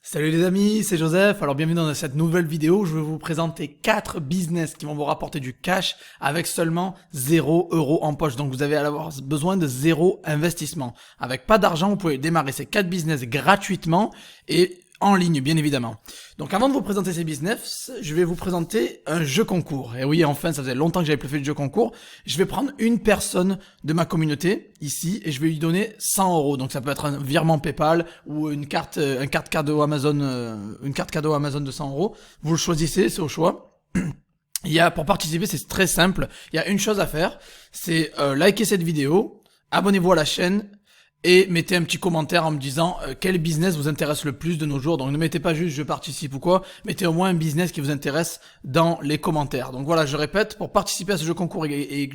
Salut les amis, c'est Joseph. Alors bienvenue dans cette nouvelle vidéo où je vais vous présenter 4 business qui vont vous rapporter du cash avec seulement 0 € en poche. Donc vous allez avoir besoin de 0 investissement. Avec pas d'argent, vous pouvez démarrer ces 4 business gratuitement et en ligne bien évidemment. Donc avant de vous présenter ces business, je vais vous présenter un jeu concours. Et oui, enfin, ça faisait longtemps que j'avais plus fait de jeu concours. Je vais prendre une personne de ma communauté ici et je vais lui donner 100 €. Donc ça peut être un virement PayPal ou une carte cadeau Amazon, une carte cadeau Amazon de 100 €. Vous le choisissez, c'est au choix. Pour participer, c'est très simple. Il y a une chose à faire, c'est liker cette vidéo, abonnez-vous à la chaîne et mettez un petit commentaire en me disant quel business vous intéresse le plus de nos jours. Donc ne mettez pas juste je participe ou quoi, mettez au moins un business qui vous intéresse dans les commentaires. Donc voilà, je répète, pour participer à ce jeu concours et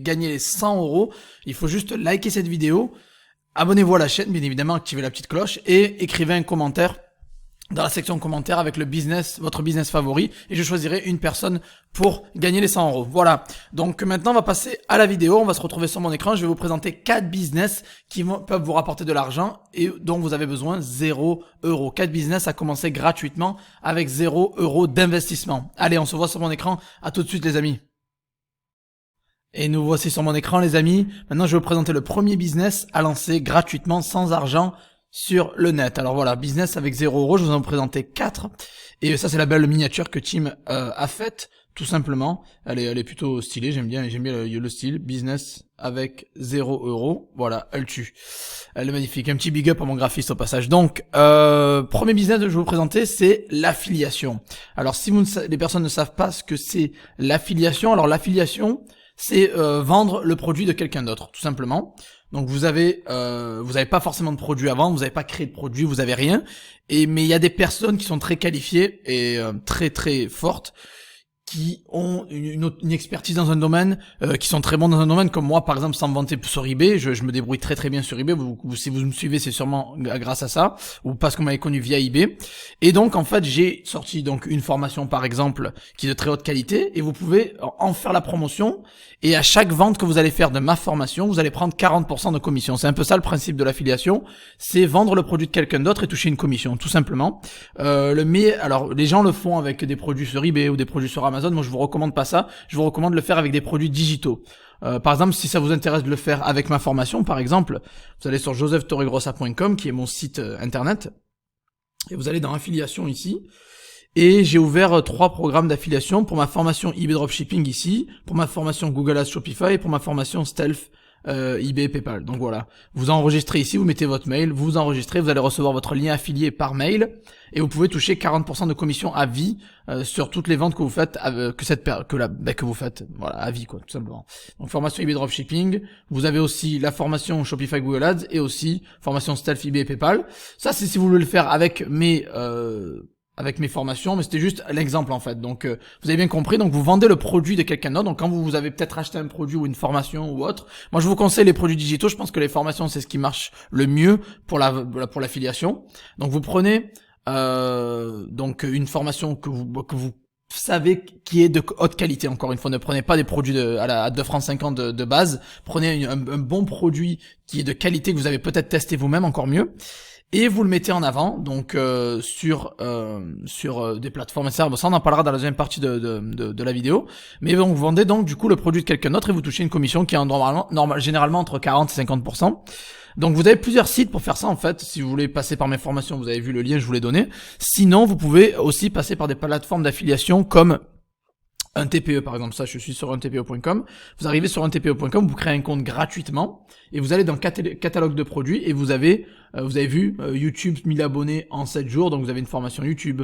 gagner les 100 €, il faut juste liker cette vidéo, abonnez-vous à la chaîne, bien évidemment, activez la petite cloche et écrivez un commentaire dans la section commentaires avec le business, votre business favori, et je choisirai une personne pour gagner les 100 €. Voilà. Donc maintenant, on va passer à la vidéo. On va se retrouver sur mon écran. Je vais vous présenter 4 business qui peuvent vous rapporter de l'argent et dont vous avez besoin 0 €. 4 business à commencer gratuitement avec 0 € d'investissement. Allez, on se voit sur mon écran. À tout de suite, les amis. Et nous voici sur mon écran, les amis. Maintenant, je vais vous présenter le premier business à lancer gratuitement, sans argent, sur le net. Alors voilà, business avec 0 €, je vous en ai présenté 4. Et ça, c'est la belle miniature que Tim a faite, tout simplement. Elle est plutôt stylée, j'aime bien le style. Business avec 0 €. Voilà, elle tue. Elle est magnifique. Un petit big up à mon graphiste au passage. Donc, premier business que je vais vous présenter, c'est l'affiliation. Alors, si les personnes ne savent pas ce que c'est l'affiliation, alors l'affiliation, c'est vendre le produit de quelqu'un d'autre, tout simplement. Donc vous avez pas forcément de produit à vendre, vous n'avez pas créé de produit, vous avez rien. Mais il y a des personnes qui sont très qualifiées et très très fortes, qui ont une expertise dans un domaine, qui sont très bons dans un domaine, comme moi par exemple, sans me vanter sur eBay, je me débrouille très très bien sur eBay. Si vous me suivez, c'est sûrement grâce à ça, ou parce qu'on m'avait connu via eBay. Et donc en fait, j'ai sorti donc une formation par exemple qui est de très haute qualité, et vous pouvez en faire la promotion, et à chaque vente que vous allez faire de ma formation, vous allez prendre 40% de commission. C'est un peu ça le principe de l'affiliation, c'est vendre le produit de quelqu'un d'autre et toucher une commission, tout simplement. Alors les gens le font avec des produits sur eBay ou des produits sur Amazon. Moi, je vous recommande pas ça. Je vous recommande de le faire avec des produits digitaux. Par exemple, si ça vous intéresse de le faire avec ma formation, par exemple, vous allez sur josephtorregrossa.com, qui est mon site internet, et vous allez dans affiliation ici. Et j'ai ouvert 3 programmes d'affiliation pour ma formation eBay Dropshipping ici, pour ma formation Google Ads Shopify et pour ma formation Stealth eBay PayPal. Donc voilà, vous enregistrez ici, vous mettez votre mail, vous enregistrez, vous allez recevoir votre lien affilié par mail et vous pouvez toucher 40% de commission à vie sur toutes les ventes que vous faites, que vous faites, voilà, à vie quoi, tout simplement. Donc formation eBay Dropshipping, vous avez aussi la formation Shopify Google Ads et aussi formation Stealth eBay PayPal. Ça c'est si vous voulez le faire avec mes formations, mais c'était juste l'exemple en fait. Donc vous avez bien compris, donc vous vendez le produit de quelqu'un d'autre. Donc quand vous avez peut-être acheté un produit ou une formation ou autre, moi je vous conseille les produits digitaux. Je pense que les formations c'est ce qui marche le mieux pour l'affiliation. Donc vous prenez donc une formation que vous savez qui est de haute qualité. Encore une fois, ne prenez pas des produits à 2,50 € de base. Prenez un bon produit qui est de qualité, que vous avez peut-être testé vous-même, encore mieux. Et vous le mettez en avant, donc sur des plateformes, et ça on en parlera dans la deuxième partie de la vidéo. Mais donc vous vendez donc du coup le produit de quelqu'un d'autre et vous touchez une commission qui est généralement entre 40 et 50%. Donc vous avez plusieurs sites pour faire ça en fait. Si vous voulez passer par mes formations, vous avez vu le lien, je vous l'ai donné. Sinon, vous pouvez aussi passer par des plateformes d'affiliation comme un TPE par exemple. Ça, je suis sur untpe.com. Vous arrivez sur untpe.com, vous créez un compte gratuitement et vous allez dans catalogue de produits et vous avez vu YouTube 1000 abonnés en 7 jours, donc vous avez une formation YouTube.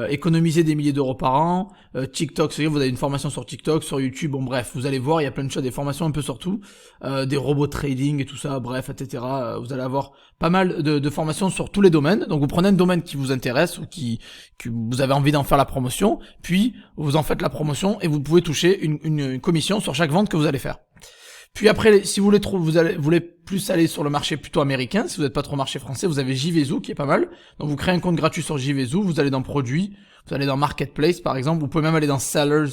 Économiser des milliers d'euros par an, TikTok, c'est-à-dire vous avez une formation sur TikTok, sur YouTube, bon bref, vous allez voir, il y a plein de choses, des formations un peu sur tout, des robots trading et tout ça, bref, etc. Vous allez avoir pas mal de formations sur tous les domaines. Donc vous prenez un domaine qui vous intéresse ou que vous avez envie d'en faire la promotion, puis vous en faites la promotion et vous pouvez toucher une commission sur chaque vente que vous allez faire. Puis après, si vous voulez plus aller sur le marché plutôt américain, si vous n'êtes pas trop marché français, vous avez JVZoo qui est pas mal. Donc vous créez un compte gratuit sur JVZoo, vous allez dans produits, vous allez dans marketplace par exemple, vous pouvez même aller dans sellers,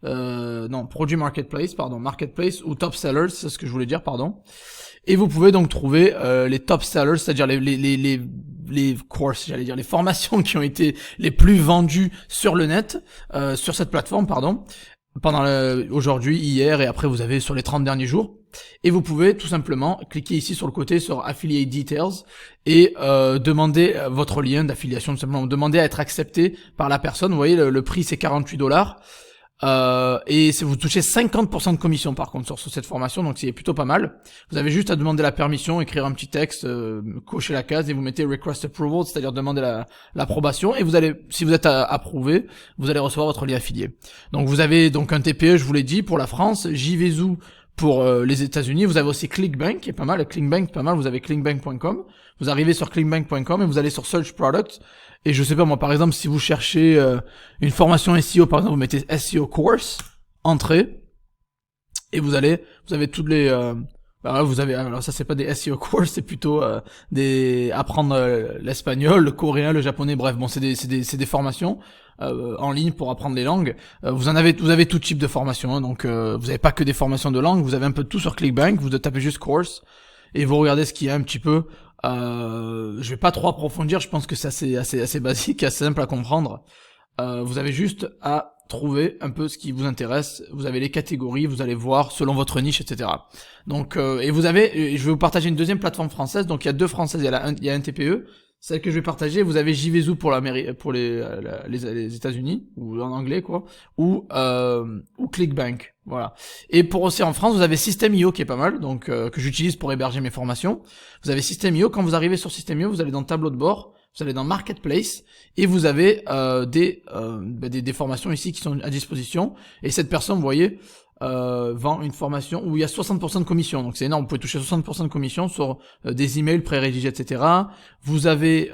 non, produit marketplace, pardon, marketplace ou top sellers, c'est ce que je voulais dire, pardon. Et vous pouvez donc trouver les top sellers, c'est-à-dire les courses, j'allais dire les formations qui ont été les plus vendues sur le net, sur cette plateforme, pardon, pendant aujourd'hui, hier et après vous avez sur les 30 derniers jours. Et vous pouvez tout simplement cliquer ici sur le côté sur Affiliate Details et demander votre lien d'affiliation, tout simplement demander à être accepté par la personne. Vous voyez le prix c'est $48. Et vous touchez 50% de commission par contre sur cette formation, donc c'est plutôt pas mal. Vous avez juste à demander la permission, écrire un petit texte, cocher la case et vous mettez Request Approval, c'est-à-dire demander l'approbation, et vous allez, si vous êtes approuvé, vous allez recevoir votre lien affilié. Donc vous avez donc un TPE, je vous l'ai dit, pour la France, JVZoo pour les États-Unis. Vous avez aussi ClickBank qui est pas mal. ClickBank pas mal. Vous avez clickbank.com. Vous arrivez sur clickbank.com et vous allez sur Search Product. Et je sais pas moi, par exemple, si vous cherchez une formation SEO, par exemple, vous mettez SEO Course, entrée, et vous avez toutes les vous avez, alors ça c'est pas des SEO courses, c'est plutôt apprendre l'espagnol, le coréen, le japonais, bref, bon c'est des formations en ligne pour apprendre les langues. Vous avez tout type de formation, hein, donc vous avez pas que des formations de langue, vous avez un peu de tout sur ClickBank. Vous tapez juste course et vous regardez ce qu'il y a un petit peu. Je vais pas trop approfondir, je pense que c'est assez basique, assez simple à comprendre. Vous avez juste à trouver un peu ce qui vous intéresse. Vous avez les catégories, vous allez voir selon votre niche, etc. Donc et je vais vous partager une deuxième plateforme française. Donc il y a deux françaises, il y a un TPE. Celle que je vais partager, vous avez JVZoo pour les États-Unis, ou en anglais quoi, ou ClickBank, voilà. Et pour aussi en France, vous avez System.io qui est pas mal, donc que j'utilise pour héberger mes formations. Vous avez System.io. Quand vous arrivez sur System.io, vous allez dans le tableau de bord, vous allez dans Marketplace et vous avez des formations ici qui sont à disposition. Et cette personne, vous voyez, vend une formation où il y a 60% de commission, donc c'est énorme. Vous pouvez toucher 60% de commission sur des emails pré-rédigés, etc. Vous avez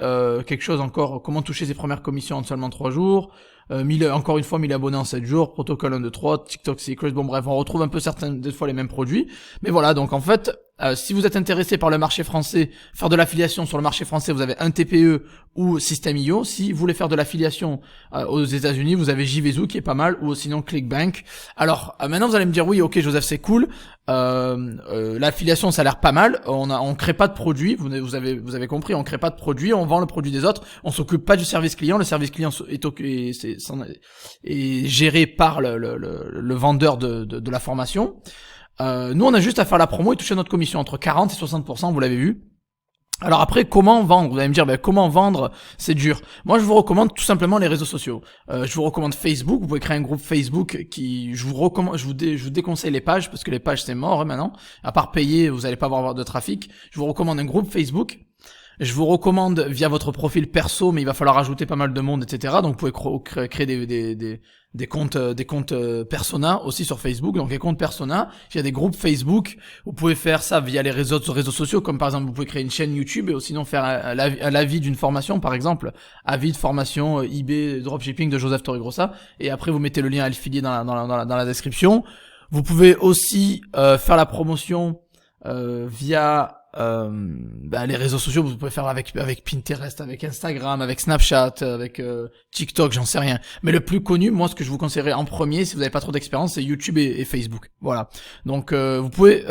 quelque chose encore, comment toucher ses premières commissions en seulement 3 jours. Encore une fois 1000 abonnés en 7 jours, protocole 1, 2, 3, TikTok Secrets, bon bref, on retrouve un peu des fois les mêmes produits. Mais voilà, donc en fait, si vous êtes intéressé par le marché français, faire de l'affiliation sur le marché français, vous avez un TPE ou System.io. Si vous voulez faire de l'affiliation aux États-Unis, vous avez JVZoo qui est pas mal, ou sinon ClickBank. Alors maintenant vous allez me dire oui, ok Joseph, c'est cool. L'affiliation ça a l'air pas mal. On crée pas de produit, vous avez compris, on crée pas de produit, on vend le produit des autres, on s'occupe pas du service client. Le service client est géré par le vendeur de la formation. Nous on a juste à faire la promo et toucher notre commission entre 40 et 60%, vous l'avez vu. Alors après, comment vendre? Vous allez me dire, comment vendre? C'est dur. Moi, je vous recommande tout simplement les réseaux sociaux. Je vous recommande Facebook. Vous pouvez créer un groupe Facebook je vous déconseille les pages parce que les pages c'est mort, hein, maintenant. À part payer, vous n'allez pas avoir de trafic. Je vous recommande un groupe Facebook. Je vous recommande via votre profil perso, mais il va falloir ajouter pas mal de monde, etc. Donc vous pouvez créer des comptes persona aussi sur Facebook. Donc les comptes persona, il y a des groupes Facebook. Vous pouvez faire ça via les réseaux sociaux, comme par exemple vous pouvez créer une chaîne YouTube et sinon faire un avis d'une formation, par exemple avis de formation eBay dropshipping de Joseph Torregrossa. Et après vous mettez le lien affilié dans la description. Vous pouvez aussi faire la promotion via les réseaux sociaux. Vous pouvez faire avec Pinterest, avec Instagram, avec Snapchat, avec TikTok, j'en sais rien. Mais le plus connu, moi ce que je vous conseillerais en premier, si vous n'avez pas trop d'expérience, c'est YouTube et Facebook. Voilà. Donc vous pouvez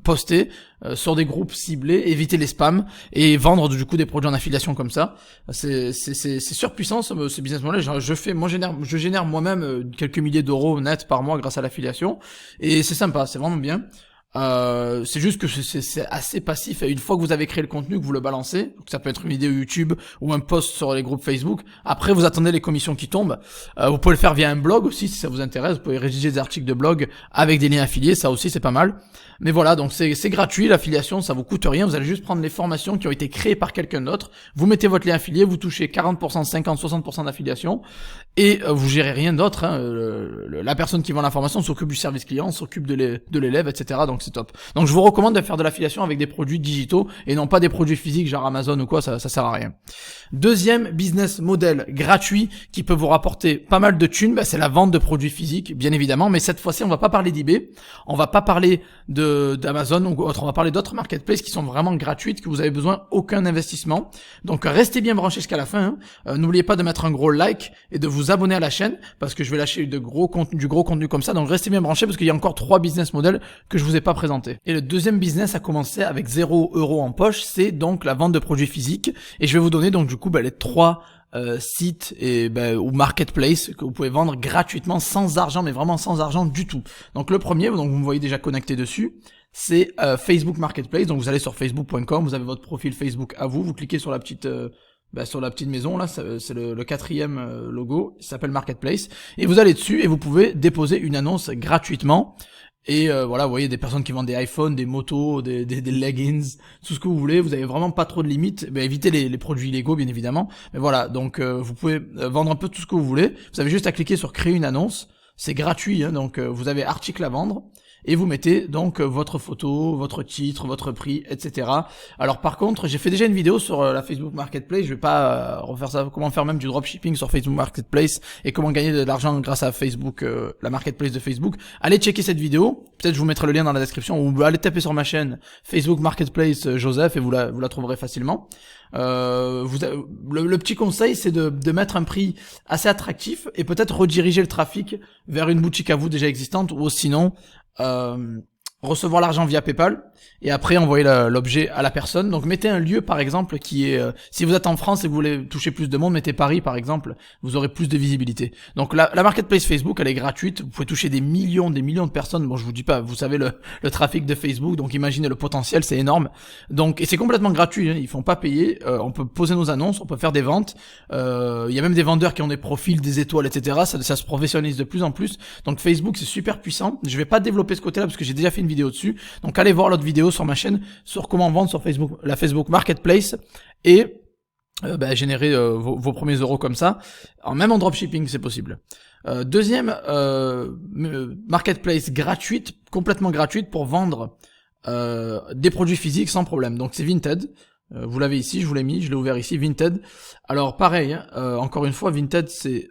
poster sur des groupes ciblés, éviter les spams et vendre du coup des produits en affiliation comme ça. C'est surpuissant ce business model. Je génère moi-même quelques milliers d'euros net par mois grâce à l'affiliation et c'est sympa, c'est vraiment bien. C'est juste que c'est assez passif et une fois que vous avez créé le contenu, que vous le balancez, donc ça peut être une vidéo YouTube ou un post sur les groupes Facebook, après vous attendez les commissions qui tombent. Vous pouvez le faire via un blog aussi si ça vous intéresse, vous pouvez rédiger des articles de blog avec des liens affiliés, ça aussi c'est pas mal. Mais voilà, donc c'est gratuit, l'affiliation ça vous coûte rien, vous allez juste prendre les formations qui ont été créées par quelqu'un d'autre, vous mettez votre lien affilié, vous touchez 40%, 50, 60% d'affiliation et vous gérez rien d'autre, hein. La personne qui vend l'information s'occupe du service client, s'occupe de l'élève, etc. Donc c'est top. Donc je vous recommande de faire de l'affiliation avec des produits digitaux et non pas des produits physiques genre Amazon ou quoi, ça sert à rien. Deuxième business model gratuit qui peut vous rapporter pas mal de thunes, c'est la vente de produits physiques, bien évidemment, mais cette fois-ci on va pas parler d'eBay, on va pas parler d'Amazon ou autre, on va parler d'autres marketplaces qui sont vraiment gratuites, que vous avez besoin aucun investissement. Donc restez bien branchés jusqu'à la fin, hein. N'oubliez pas de mettre un gros like et de vous vous abonner à la chaîne parce que je vais lâcher du gros contenu comme ça. Donc restez bien branchés parce qu'il y a encore 3 business models que je vous ai pas présentés. Et le deuxième business à commencer avec 0 € en poche, c'est donc la vente de produits physiques. Et je vais vous donner donc du coup les 3 sites et ou marketplace que vous pouvez vendre gratuitement sans argent, mais vraiment sans argent du tout. Donc le premier, donc vous me voyez déjà connecté dessus, c'est Facebook Marketplace. Donc vous allez sur facebook.com, vous avez votre profil Facebook à vous, vous cliquez sur la petite maison là, c'est le 4e logo, il s'appelle Marketplace, et vous allez dessus et vous pouvez déposer une annonce gratuitement. Et voilà, vous voyez des personnes qui vendent des iPhones, des motos, des leggings, tout ce que vous voulez. Vous avez vraiment pas trop de limites. Évitez les produits illégaux, bien évidemment. Mais voilà, donc vous pouvez vendre un peu tout ce que vous voulez. Vous avez juste à cliquer sur créer une annonce. C'est gratuit, hein, donc vous avez article à vendre. Et vous mettez donc votre photo, votre titre, votre prix, etc. Alors par contre, j'ai fait déjà une vidéo sur la Facebook Marketplace. Je vais pas refaire ça. Comment faire même du dropshipping sur Facebook Marketplace et comment gagner de l'argent grâce à Facebook, la marketplace de Facebook. Allez checker cette vidéo. Peut-être je vous mettrai le lien dans la description ou allez taper sur ma chaîne Facebook Marketplace Joseph et vous la trouverez facilement. Le petit conseil, c'est de mettre un prix assez attractif et peut-être rediriger le trafic vers une boutique à vous déjà existante ou sinon recevoir l'argent via PayPal et après envoyer l'objet à la personne. Donc mettez un lieu par exemple qui est si vous êtes en France et que vous voulez toucher plus de monde, mettez Paris par exemple, vous aurez plus de visibilité. Donc la marketplace Facebook, elle est gratuite, vous pouvez toucher des millions de personnes. Bon, je vous dis pas, vous savez le trafic de Facebook, donc imaginez le potentiel, c'est énorme. Donc et c'est complètement gratuit, hein, ils font pas payer, on peut poser nos annonces, on peut faire des ventes. Il y a même des vendeurs qui ont des profils, des étoiles, etc. Ça se professionnalise de plus en plus. Donc Facebook c'est super puissant. Je vais pas développer ce côté-là parce que j'ai déjà fait une vidéo dessus. Donc allez voir l'autre vidéo sur ma chaîne sur comment vendre sur Facebook, la Facebook Marketplace et générer vos premiers euros comme ça. Même en dropshipping, c'est possible. Deuxième marketplace gratuite, complètement gratuite pour vendre des produits physiques sans problème. Donc c'est Vinted. Vous l'avez ici, je vous l'ai mis, je l'ai ouvert ici, Vinted. Alors pareil, encore une fois, Vinted c'est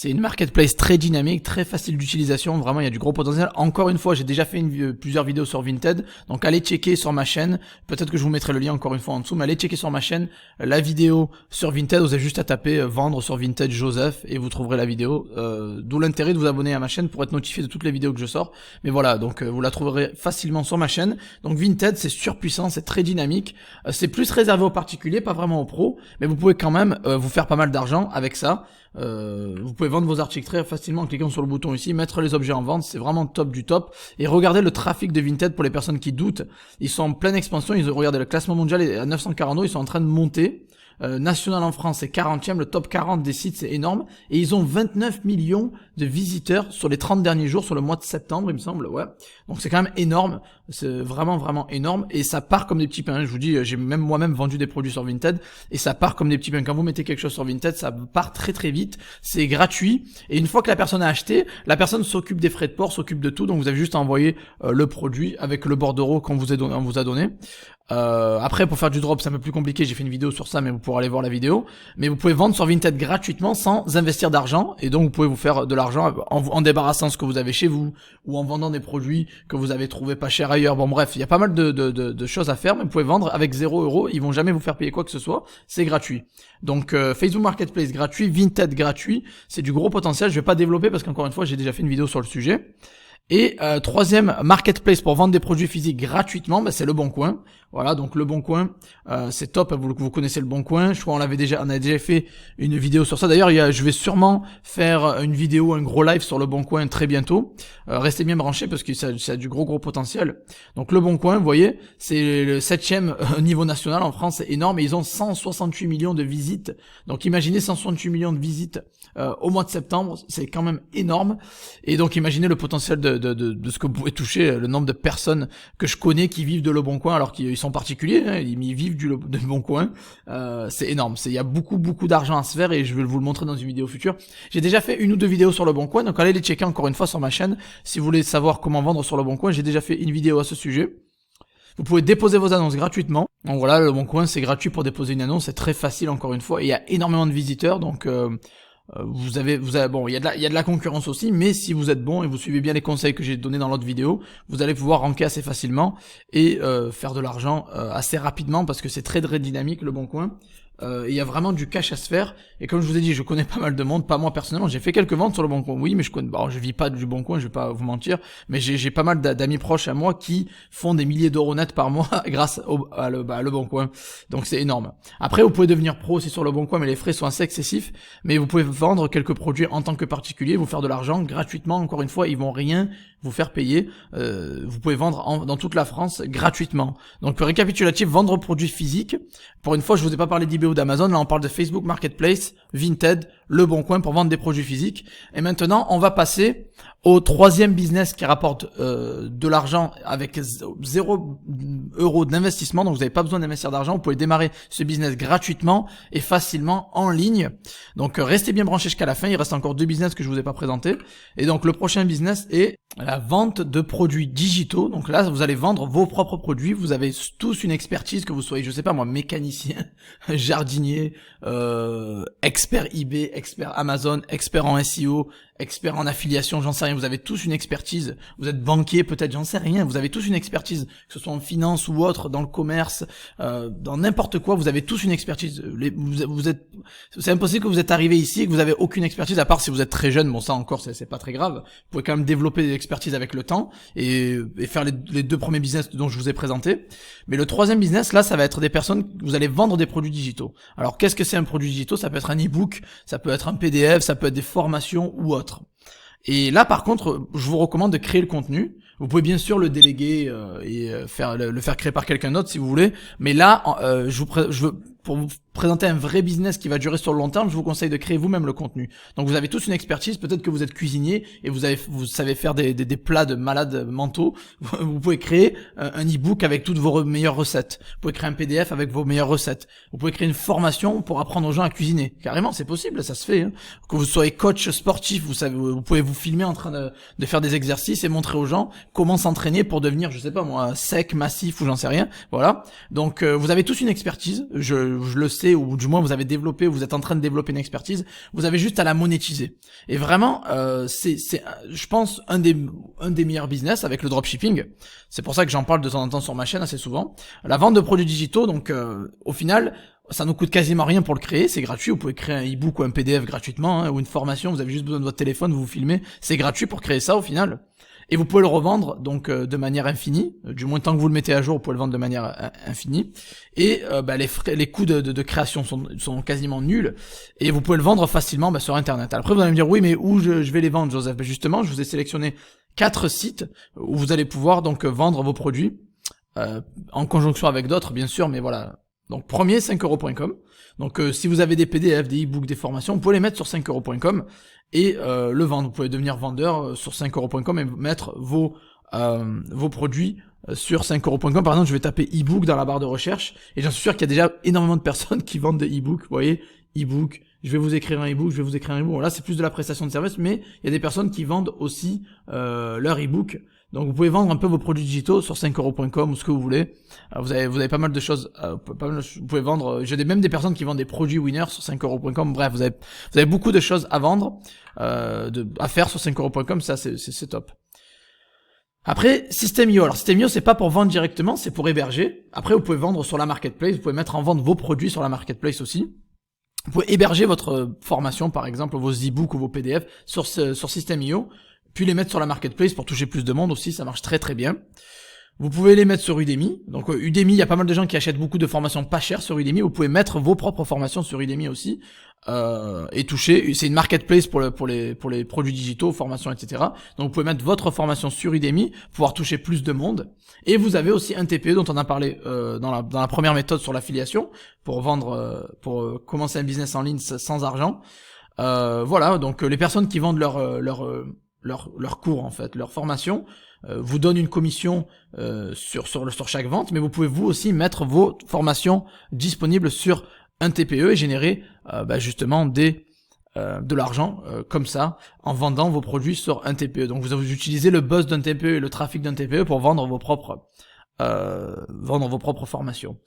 une marketplace très dynamique, très facile d'utilisation, vraiment il y a du gros potentiel. Encore une fois, j'ai déjà fait plusieurs vidéos sur Vinted, donc allez checker sur ma chaîne, peut-être que je vous mettrai le lien encore une fois en dessous, mais allez checker sur ma chaîne la vidéo sur Vinted, vous avez juste à taper vendre sur Vinted Joseph et vous trouverez la vidéo, d'où l'intérêt de vous abonner à ma chaîne pour être notifié de toutes les vidéos que je sors. Mais voilà, donc vous la trouverez facilement sur ma chaîne. Donc Vinted c'est surpuissant, c'est très dynamique, c'est plus réservé aux particuliers, pas vraiment aux pros, mais vous pouvez quand même vous faire pas mal d'argent avec ça. Vous pouvez vendre vos articles très facilement en cliquant sur le bouton ici, mettre les objets en vente, c'est vraiment top du top. Et regardez le trafic de Vinted pour les personnes qui doutent, ils sont en pleine expansion, regardez le classement mondial est à 940 €, ils sont en train de monter. National en France c'est 40e, le top 40 des sites c'est énorme, et ils ont 29 millions de visiteurs sur les 30 derniers jours, sur le mois de septembre il me semble, ouais, donc c'est quand même énorme, c'est vraiment énorme, et ça part comme des petits pains, je vous dis, j'ai même moi-même vendu des produits sur Vinted, et ça part comme des petits pains, quand vous mettez quelque chose sur Vinted, ça part très vite, c'est gratuit, et une fois que la personne a acheté, la personne s'occupe des frais de port, s'occupe de tout, donc vous avez juste à envoyer le produit avec le bordereau qu'on vous a donné. Après pour faire du drop c'est un peu plus compliqué, j'ai fait une vidéo sur ça mais vous pourrez aller voir la vidéo, mais vous pouvez vendre sur Vinted gratuitement sans investir d'argent, et donc vous pouvez vous faire de l'argent en débarrassant ce que vous avez chez vous ou en vendant des produits que vous avez trouvé pas cher ailleurs. Bon bref, il y a pas mal de choses à faire, mais vous pouvez vendre avec 0 €, ils vont jamais vous faire payer quoi que ce soit, c'est gratuit. Donc Facebook Marketplace gratuit, Vinted gratuit, c'est du gros potentiel, je vais pas développer parce qu'encore une fois j'ai déjà fait une vidéo sur le sujet. Et troisième marketplace pour vendre des produits physiques gratuitement, c'est Le Bon Coin. Voilà, donc Le Bon Coin, c'est top. Vous connaissez Le Bon Coin. Je crois on a déjà fait une vidéo sur ça. D'ailleurs, je vais sûrement faire une vidéo, un gros live sur Le Bon Coin très bientôt. Restez bien branchés parce que ça a du gros potentiel. Donc Le Bon Coin, vous voyez, c'est le 7e niveau national en France, c'est énorme. Et ils ont 168 millions de visites. Donc imaginez 168 millions de visites au mois de septembre, c'est quand même énorme. Et donc imaginez le potentiel de ce que vous pouvez toucher, le nombre de personnes que je connais qui vivent de Le Bon Coin, alors qu'ils sont particuliers, hein, ils vivent de Le Bon Coin. C'est énorme, il y a beaucoup d'argent à se faire, et je vais vous le montrer dans une vidéo future. J'ai déjà fait une ou deux vidéos sur Le Bon Coin, donc allez les checker encore une fois sur ma chaîne si vous voulez savoir comment vendre sur Le Bon Coin. J'ai déjà fait une vidéo à ce sujet. Vous pouvez déposer vos annonces gratuitement. Donc voilà, Le Bon Coin c'est gratuit pour déposer une annonce, c'est très facile encore une fois, et il y a énormément de visiteurs, donc vous avez bon, il y a de la concurrence aussi, mais si vous êtes bon et vous suivez bien les conseils que j'ai donnés dans l'autre vidéo, vous allez pouvoir ranker assez facilement et faire de l'argent assez rapidement, parce que c'est très dynamique Le Bon Coin. Il y a vraiment du cash à se faire. Et comme je vous ai dit, je connais pas mal de monde, pas moi personnellement, j'ai fait quelques ventes sur le Bon Coin, oui, mais je vis pas du Bon Coin, je vais pas vous mentir, mais j'ai pas mal d'amis proches à moi qui font des milliers d'euros net par mois grâce à le Bon Coin. Donc c'est énorme. Après, vous pouvez devenir pro aussi sur le Bon Coin, mais les frais sont assez excessifs. Mais vous pouvez vendre quelques produits en tant que particulier, vous faire de l'argent gratuitement. Encore une fois, ils vont rien vous faire payer. Vous pouvez vendre dans toute la France gratuitement. Donc récapitulatif, vendre produits physiques. Pour une fois, je vous ai pas parlé d'eBay ou d'Amazon. Là, on parle de Facebook Marketplace, Vinted, Le Bon Coin pour vendre des produits physiques. Et maintenant, on va passer au troisième business qui rapporte de l'argent avec 0 € d'investissement. Donc, vous n'avez pas besoin d'investir d'argent. Vous pouvez démarrer ce business gratuitement et facilement en ligne. Donc, restez bien branchés jusqu'à la fin. Il reste encore 2 business que je vous ai pas présentés. Et donc, le prochain business est la vente de produits digitaux. Donc là, vous allez vendre vos propres produits. Vous avez tous une expertise, que vous soyez, je sais pas moi, mécanicien, jardinier, expert eBay, expert Amazon, expert en SEO, expert en affiliation, j'en sais rien. Vous avez tous une expertise. Vous êtes banquier peut-être, j'en sais rien. Vous avez tous une expertise, que ce soit en finance ou autre, dans le commerce, dans n'importe quoi. Vous avez tous une expertise. C'est impossible que vous êtes arrivé ici et que vous avez aucune expertise, à part si vous êtes très jeune. Bon, ça encore, c'est pas très grave. Vous pouvez quand même développer des expertises avec le temps et faire les 2 premiers business dont je vous ai présenté. Mais le troisième business, là, ça va être des personnes, vous allez vendre des produits digitaux. Alors, qu'est-ce que c'est un produit digital? Ça peut être un e-book, ça peut être un PDF, ça peut être des formations ou autre. Et là, par contre, je vous recommande de créer le contenu. Vous pouvez bien sûr le déléguer le faire créer par quelqu'un d'autre si vous voulez. Mais là, pour vous présenter un vrai business qui va durer sur le long terme, je vous conseille de créer vous-même le contenu. Donc vous avez tous une expertise, peut-être que vous êtes cuisinier et vous savez faire des plats de malades mentaux. Vous pouvez créer un e-book avec toutes vos meilleures recettes. Vous pouvez créer un PDF avec vos meilleures recettes. Vous pouvez créer une formation pour apprendre aux gens à cuisiner. Carrément, c'est possible, ça se fait. Hein. Que vous soyez coach sportif, vous pouvez vous filmer en train de faire des exercices et montrer aux gens comment s'entraîner pour devenir, je sais pas moi, sec, massif ou j'en sais rien. Voilà. Donc vous avez tous une expertise. Je le sais, ou du moins vous avez développé, ou vous êtes en train de développer une expertise, vous avez juste à la monétiser. Et vraiment, c'est je pense un des meilleurs business avec le dropshipping. C'est pour ça que j'en parle de temps en temps sur ma chaîne assez souvent. La vente de produits digitaux, donc au final, ça nous coûte quasiment rien pour le créer, c'est gratuit. Vous pouvez créer un e-book ou un PDF gratuitement, hein, ou une formation, vous avez juste besoin de votre téléphone, vous vous filmez, c'est gratuit pour créer ça au final. Et vous pouvez le revendre donc de manière infinie, du moins tant que vous le mettez à jour, vous pouvez le vendre de manière infinie. Et les coûts de création sont quasiment nuls, et vous pouvez le vendre facilement sur internet. Après vous allez me dire oui, mais où je vais les vendre, Joseph? Justement, je vous ai sélectionné 4 sites où vous allez pouvoir donc vendre vos produits en conjonction avec d'autres bien sûr, mais voilà. Donc premier 5euros.com. Donc si vous avez des PDF, des e-books, des formations, vous pouvez les mettre sur 5euros.com et le vendre. Vous pouvez devenir vendeur sur 5euros.com et mettre vos produits sur 5euros.com. Par exemple, je vais taper e-book dans la barre de recherche et j'en suis sûr qu'il y a déjà énormément de personnes qui vendent des e-books. Vous voyez, e-book, je vais vous écrire un e-book, je vais vous écrire un e-book. Bon, là, c'est plus de la prestation de service, mais il y a des personnes qui vendent aussi leur e-book. Donc vous pouvez vendre un peu vos produits digitaux sur 5euros.com ou ce que vous voulez. Vous avez pas mal de choses. Vous pouvez vendre. J'ai même des personnes qui vendent des produits winners sur 5euros.com. Bref, vous avez beaucoup de choses à vendre, à faire sur 5euros.com. Ça c'est top. Après, System.io. Alors System.io, c'est pas pour vendre directement, c'est pour héberger. Après, vous pouvez vendre sur la marketplace. Vous pouvez mettre en vente vos produits sur la marketplace aussi. Vous pouvez héberger votre formation, par exemple, vos e-books ou vos PDF sur System.io. Puis les mettre sur la marketplace pour toucher plus de monde aussi, ça marche très très bien. Vous pouvez les mettre sur Udemy. Donc Udemy, il y a pas mal de gens qui achètent beaucoup de formations pas chères sur Udemy. Vous pouvez mettre vos propres formations sur Udemy aussi et toucher. C'est une marketplace pour les produits digitaux, formations, etc. Donc vous pouvez mettre votre formation sur Udemy, pouvoir toucher plus de monde. Et vous avez aussi un TPE dont on a parlé dans la première méthode sur l'affiliation pour vendre, pour commencer un business en ligne sans argent. Voilà. Donc les personnes qui vendent leur cours en fait, leur formation, vous donne une commission sur chaque vente, mais vous pouvez vous aussi mettre vos formations disponibles sur un TPE et générer justement de l'argent comme ça en vendant vos produits sur un TPE. Donc vous utilisez le buzz d'un TPE et le trafic d'un TPE pour vendre vos propres formations.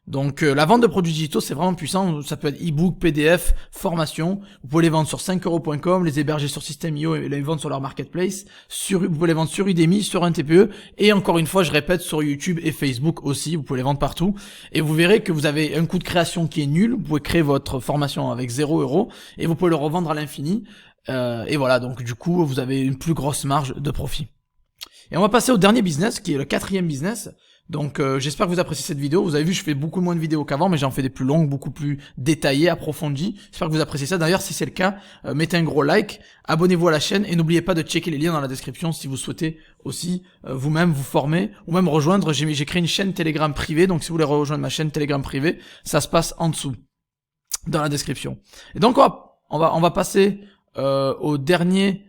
Donc la vente de produits digitaux, c'est vraiment puissant. Ça peut être e-book, PDF, formation. Vous pouvez les vendre sur 5euros.com, les héberger sur System.io et les vendre sur leur marketplace. Vous pouvez les vendre sur Udemy, sur un TPE et encore une fois, je répète, sur YouTube et Facebook aussi. Vous pouvez les vendre partout et vous verrez que vous avez un coût de création qui est nul. Vous pouvez créer votre formation avec 0 € et vous pouvez le revendre à l'infini. Et voilà, donc du coup, vous avez une plus grosse marge de profit. Et on va passer au dernier business qui est le 4e business. Donc j'espère que vous appréciez cette vidéo. Vous avez vu, je fais beaucoup moins de vidéos qu'avant, mais j'en fais des plus longues, beaucoup plus détaillées, approfondies. J'espère que vous appréciez ça. D'ailleurs, si c'est le cas, mettez un gros like, abonnez-vous à la chaîne et n'oubliez pas de checker les liens dans la description si vous souhaitez aussi vous-même vous former ou même rejoindre. J'ai créé une chaîne Telegram privée, donc si vous voulez rejoindre ma chaîne Telegram privée, ça se passe en dessous dans la description. Et donc on va passer au dernier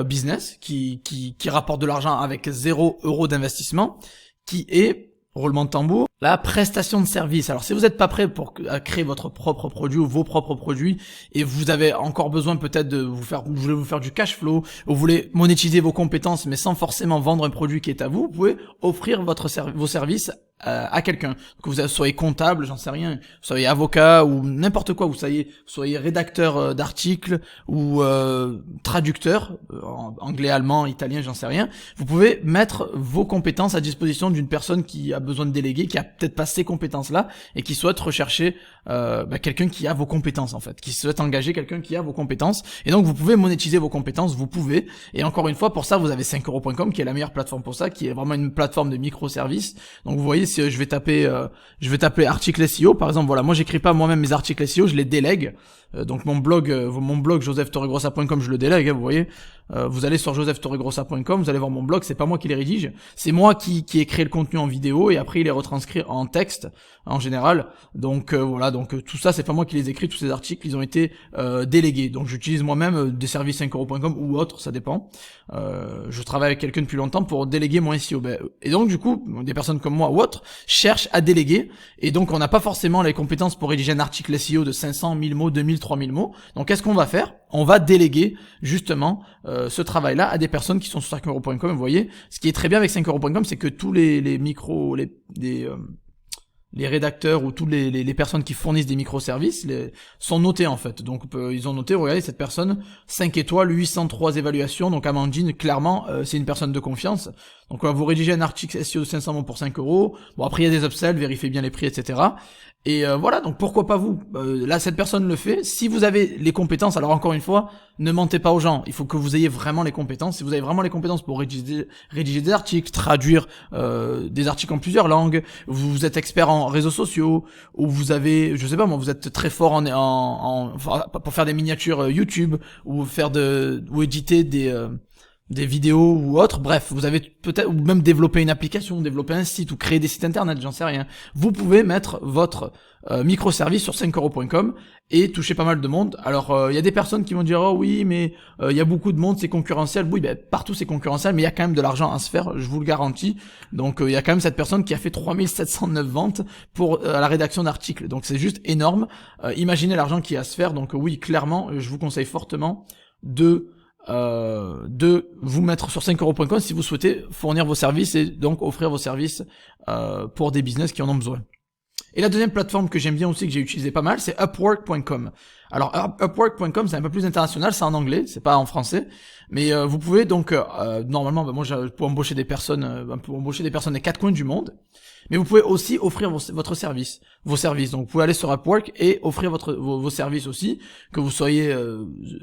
business qui rapporte de l'argent avec 0 € d'investissement, qui est, roulement de tambour, la prestation de service. Alors si vous n'êtes pas prêt à créer votre propre produit ou vos propres produits et vous avez encore besoin peut-être de vous voulez vous faire du cash flow, vous voulez monétiser vos compétences mais sans forcément vendre un produit qui est à vous, vous pouvez offrir vos services à quelqu'un. Que vous soyez comptable, j'en sais rien, vous soyez avocat ou n'importe quoi, vous soyez rédacteur d'articles ou traducteur, anglais, allemand, italien, j'en sais rien. Vous pouvez mettre vos compétences à disposition d'une personne qui a besoin de déléguer, qui a peut-être pas ces compétences-là et qui souhaite rechercher quelqu'un qui a vos compétences en fait, qui souhaite engager quelqu'un qui a vos compétences. Et donc vous pouvez monétiser vos compétences, vous pouvez. Et encore une fois, pour ça, vous avez 5euros.com qui est la meilleure plateforme pour ça, qui est vraiment une plateforme de microservices. Donc vous voyez, si je vais taper article SEO par exemple, voilà, moi j'écris pas moi-même mes articles SEO, je les délègue. Donc mon blog josephtorregrossa.com, je le délègue, vous voyez. Vous allez sur josephtorregrossa.com, vous allez voir mon blog, c'est pas moi qui les rédige, c'est moi qui ai créé le contenu en vidéo et après il est retranscrit en texte en général. Donc voilà, donc tout ça c'est pas moi qui les écris, tous ces articles ils ont été délégués. Donc j'utilise moi-même des services 5euros.com ou autres, ça dépend. Je travaille avec quelqu'un depuis longtemps pour déléguer mon SEO. Et donc du coup, des personnes comme moi ou autres cherchent à déléguer et donc on n'a pas forcément les compétences pour rédiger un article SEO de 500, 1000 mots, 2000, 3000 mots. Donc qu'est-ce qu'on va faire? On va déléguer justement ce travail-là à des personnes qui sont sur 5euros.com. Vous voyez, ce qui est très bien avec 5euros.com, c'est que tous les rédacteurs ou toutes les personnes qui fournissent des microservices sont notés en fait. Donc ils ont noté, regardez cette personne, 5 étoiles, 803 évaluations, donc Amandine, clairement c'est une personne de confiance. Donc vous rédigez un article SEO de 500 mots pour 5€. Bon après il y a des upsells, vérifiez bien les prix, etc. Et voilà, donc pourquoi pas vous. Là cette personne le fait. Si vous avez les compétences, alors encore une fois, ne mentez pas aux gens. Il faut que vous ayez vraiment les compétences. Si vous avez vraiment les compétences pour rédiger des articles, traduire des articles en plusieurs langues, vous êtes expert en réseaux sociaux, ou vous avez, je sais pas moi, vous êtes très fort pour faire des miniatures YouTube, ou éditer des vidéos ou autres, bref, vous avez peut-être, ou même développer une application, développer un site, ou créer des sites internet, j'en sais rien. Vous pouvez mettre votre microservice sur 5euros.com et toucher pas mal de monde. Alors, il y a des personnes qui vont dire, oh oui, mais il y a beaucoup de monde, c'est concurrentiel. Oui, partout c'est concurrentiel, mais il y a quand même de l'argent à se faire, je vous le garantis. Donc, il y a quand même cette personne qui a fait 3709 ventes pour la rédaction d'articles. Donc, c'est juste énorme. Imaginez l'argent qui est à se faire. Donc, oui, clairement, je vous conseille fortement de vous mettre sur 5euros.com si vous souhaitez fournir vos services et donc offrir vos services pour des business qui en ont besoin. Et la deuxième plateforme que j'aime bien aussi, que j'ai utilisé pas mal, c'est Upwork.com. Alors Upwork.com c'est un peu plus international, c'est en anglais, c'est pas en français, mais vous pouvez donc normalement, moi je peux embaucher des personnes, des quatre coins du monde, mais vous pouvez aussi offrir vos services. Donc vous pouvez aller sur Upwork et offrir vos services aussi, que vous soyez,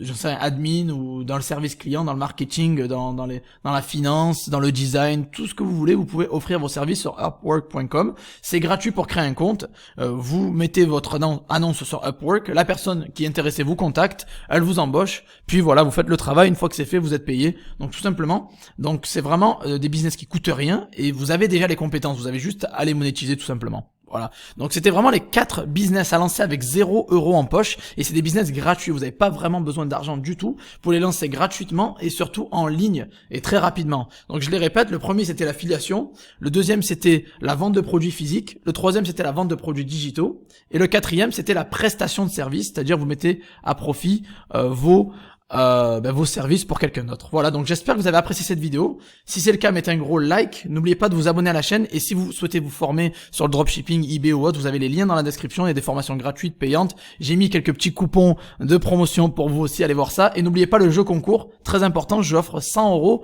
je sais, admin ou dans le service client, dans le marketing, dans la finance, dans le design, tout ce que vous voulez, vous pouvez offrir vos services sur Upwork.com. C'est gratuit pour créer un compte. Vous mettez votre annonce sur Upwork, la personne qui est intéressée vous contacte, elle vous embauche, puis voilà, vous faites le travail, une fois que c'est fait, vous êtes payé. Donc tout simplement, donc c'est vraiment des business qui coûtent rien et vous avez déjà les compétences, vous avez juste à les monétiser tout simplement. Voilà. Donc c'était vraiment les 4 business à lancer avec 0€ en poche et c'est des business gratuits. Vous n'avez pas vraiment besoin d'argent du tout pour les lancer gratuitement et surtout en ligne et très rapidement. Donc je les répète, le premier c'était l'affiliation, le deuxième c'était la vente de produits physiques, le troisième c'était la vente de produits digitaux et le quatrième c'était la prestation de service, c'est-à-dire vous mettez à profit vos vos services pour quelqu'un d'autre. Voilà, donc j'espère que vous avez apprécié cette vidéo. Si c'est le cas, mettez un gros like. N'oubliez pas de vous abonner à la chaîne. Et si vous souhaitez vous former sur le dropshipping, eBay ou autre, vous avez les liens dans la description. Il y a des formations gratuites, payantes. J'ai mis quelques petits coupons de promotion pour vous aussi. Allez voir ça. Et n'oubliez pas le jeu concours. Très important, je offre 100 €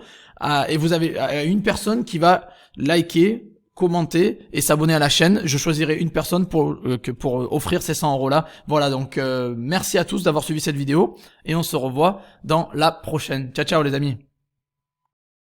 et vous avez une personne qui va liker, commenter et s'abonner à la chaîne. Je choisirai une personne pour offrir ces 100 € là. Voilà, donc merci à tous d'avoir suivi cette vidéo et on se revoit dans la prochaine. Ciao ciao les amis.